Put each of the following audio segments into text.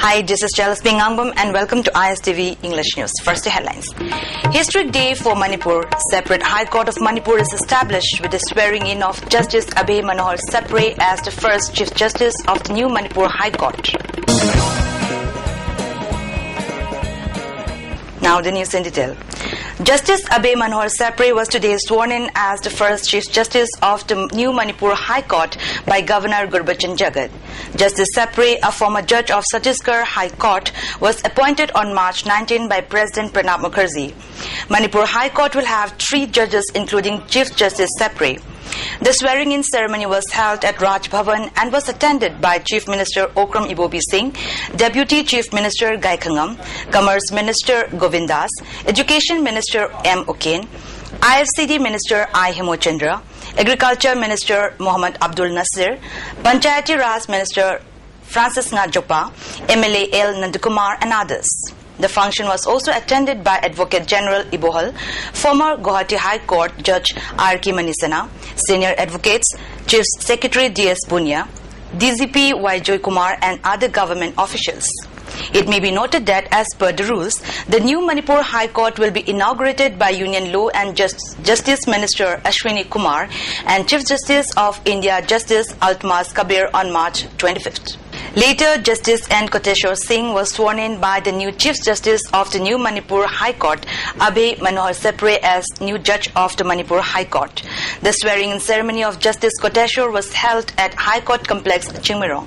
Hi, this is Chalice Pingangbam and welcome to ISTV English News. First, the headlines. Historic day for Manipur. Separate High Court of Manipur is established with the swearing in of Justice Abhay Manohar Sapre as the first Chief Justice of the new Manipur High Court. Now the news in detail. Justice Abhay Manohar Sapre was today sworn in as the first Chief Justice of the new Manipur High Court by Governor Gurbachan Jagat. Justice Sapre, a former judge of Chhattisgarh High Court, was appointed on March 19 by President Pranab Mukherjee. Manipur High Court will have 3 judges including Chief Justice Sapre. The swearing-in ceremony was held at Raj Bhavan and was attended by Chief Minister Okram Ibobi Singh, Deputy Chief Minister Gai Khangam, Commerce Minister Govindas, Education Minister M. Oken, IFCD Minister I. Hemochandra, Agriculture Minister Mohammad Abdul Nasir, Panchayati Raj Minister Francis Najopa, MLA L. Nandakumar and others. The function was also attended by Advocate General Ibohal, former Guwahati High Court Judge R.K. Manisana, Senior Advocates, Chief Secretary D.S. Punia, DGP Y. Joy Kumar and other government officials. It may be noted that as per the rules, the new Manipur High Court will be inaugurated by Union Law and Justice Minister Ashwini Kumar and Chief Justice of India Justice Altmas Kabir on March 25th. Later, Justice N. Koteshwar Singh was sworn in by the new Chief Justice of the new Manipur High Court, Abhay Manohar Sapre, as new Judge of the Manipur High Court. The swearing-in ceremony of Justice Koteshwar was held at High Court Complex, Chingmirong.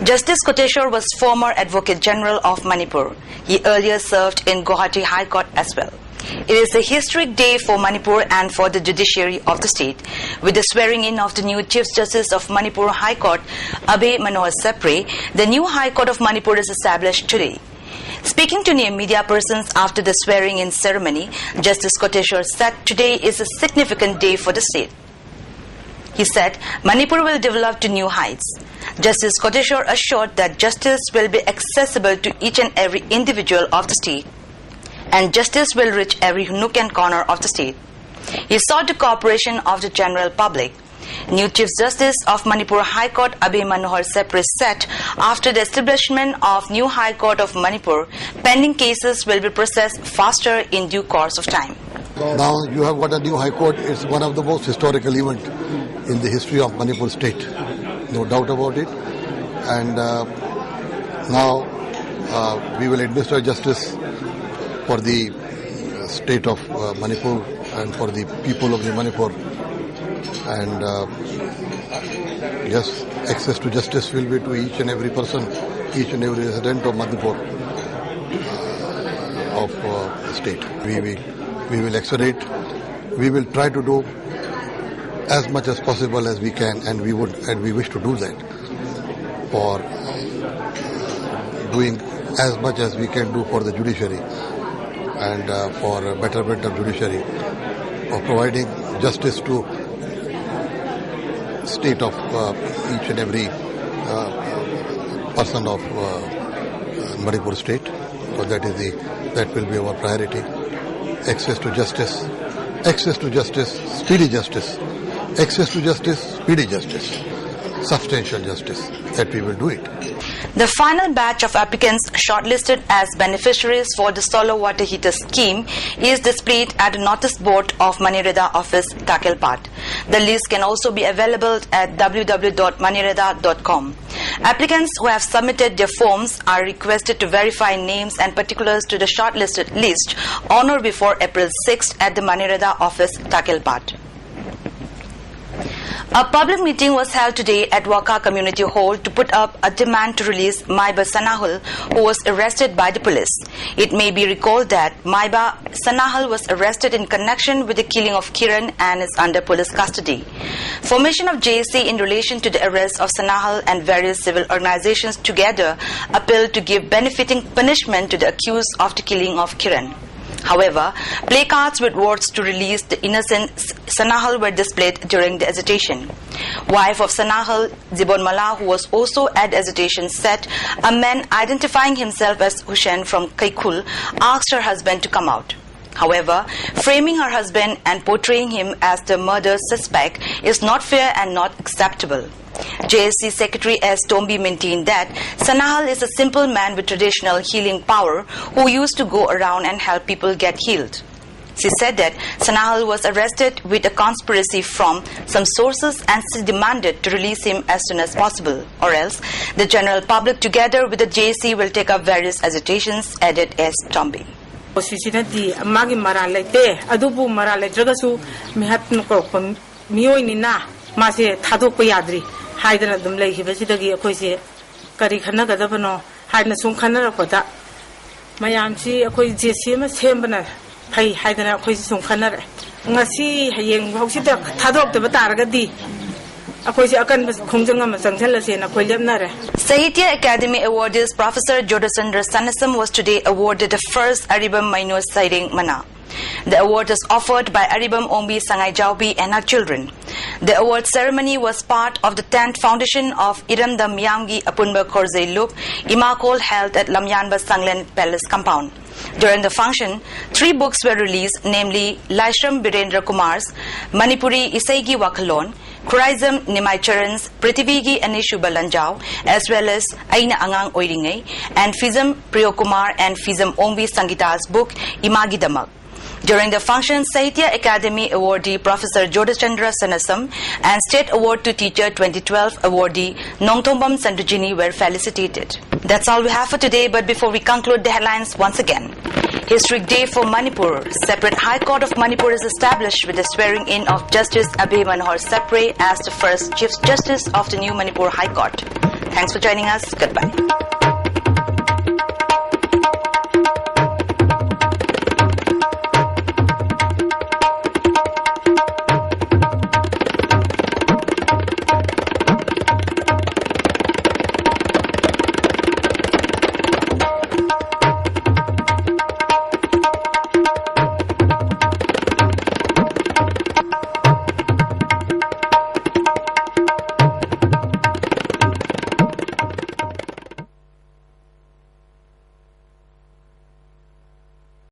Justice Koteshwar was former Advocate General of Manipur. He earlier served in Guwahati High Court as well. It is a historic day for Manipur and for the judiciary of the state. With the swearing-in of the new Chief Justice of Manipur High Court, Abhay Manohar Sapre, the new High Court of Manipur is established today. Speaking to near media persons after the swearing-in ceremony, Justice Koteshwar said today is a significant day for the state. He said Manipur will develop to new heights. Justice Koteshwar assured that justice will be accessible to each and every individual of the state, and justice will reach every nook and corner of the state. He sought the cooperation of the general public. New Chief Justice of Manipur High Court Abhay Manohar Sapre said after the establishment of new High Court of Manipur, pending cases will be processed faster in due course of time. Now you have got a new High Court. It's one of the most historical events in the history of Manipur state. No doubt about it. And now we will administer justice for the state of Manipur and for the people of the Manipur, and yes, access to justice will be to each and every person, each and every resident of Manipur of the state. We will accelerate. We will try to do as much as possible as we can, and we wish to do that for doing as much as we can do for the judiciary and for betterment of judiciary, of providing justice to state of each and every person of Manipur state. So that will be our priority. Access to justice, speedy justice, access to justice, speedy justice, substantial justice. That we will do it. The final batch of applicants shortlisted as beneficiaries for the solar water heater scheme is displayed at the notice board of Manireda office, Takelpat. The list can also be available at www.manireda.com. Applicants who have submitted their forms are requested to verify names and particulars to the shortlisted list on or before April 6th at the Manireda office, Takelpat. A public meeting was held today at Waka Community Hall to put up a demand to release Maiba Sanahul, who was arrested by the police. It may be recalled that Maiba Sanahul was arrested in connection with the killing of Kiran and is under police custody. Formation of JSC in relation to the arrest of Sanahul and various civil organizations together appealed to give benefiting punishment to the accused of the killing of Kiran. However, placards with words to release the innocent Sanahul were displayed during the agitation. Wife of Sanahul, Zibon Mala, who was also at the agitation, said a man identifying himself as Hussain from Kaikul asked her husband to come out. However, framing her husband and portraying him as the murder suspect is not fair and not acceptable. JSC Secretary S. Tombi maintained that Sanahal is a simple man with traditional healing power who used to go around and help people get healed. She said that Sanahal was arrested with a conspiracy from some sources and she demanded to release him as soon as possible, or else the general public together with the JSC will take up various agitations, added S. Tombi. Magi maralete adubu maraletragasu mihatnu ko mioi nina mase thadok pa yadri haidana dum lei hibasidagi akoi se kari khana gadabano haidna sum khana rakota mayam chi akoi jesi ma sembana phai haidana akoi sum khana ra ngasi hayeng hoksida thadok de bataragadi akoi se akan khongjanga ma changthal se na khoi lemna ra. Sahitya Academy Awardist Professor Jodhachandra Sanasam was today awarded the first Aribam Mainor Sairing Mana. The award is offered by Aribam Ombi Sangai Jaubi and her children. The award ceremony was part of the 10th foundation of Iram the Myangi Apunba Khorze Lup Imakol held at Lamyanba Sanglen Palace compound. During the function, 3 books were released, namely Laishram Birendra Kumar's Manipuri Isaigi Wakalon, Khuraizam Nimai Charan's Prithivigi Anishu Balanjao, as well as Aina Angang Oiringay, and Fizam Priyokumar and Fizam Ombi Sangita's book Imagi Damak. During the function, Sahitya Academy awardee Professor Jodhachandra Sanasam and State Award to Teacher 2012 awardee Nongthombam Sandujini were felicitated. That's all we have for today, but before we conclude the headlines once again. Historic day for Manipur. Separate High Court of Manipur is established with the swearing in of Justice Abhay Manohar Sapre as the first Chief Justice of the new Manipur High Court. Thanks for joining us. Goodbye.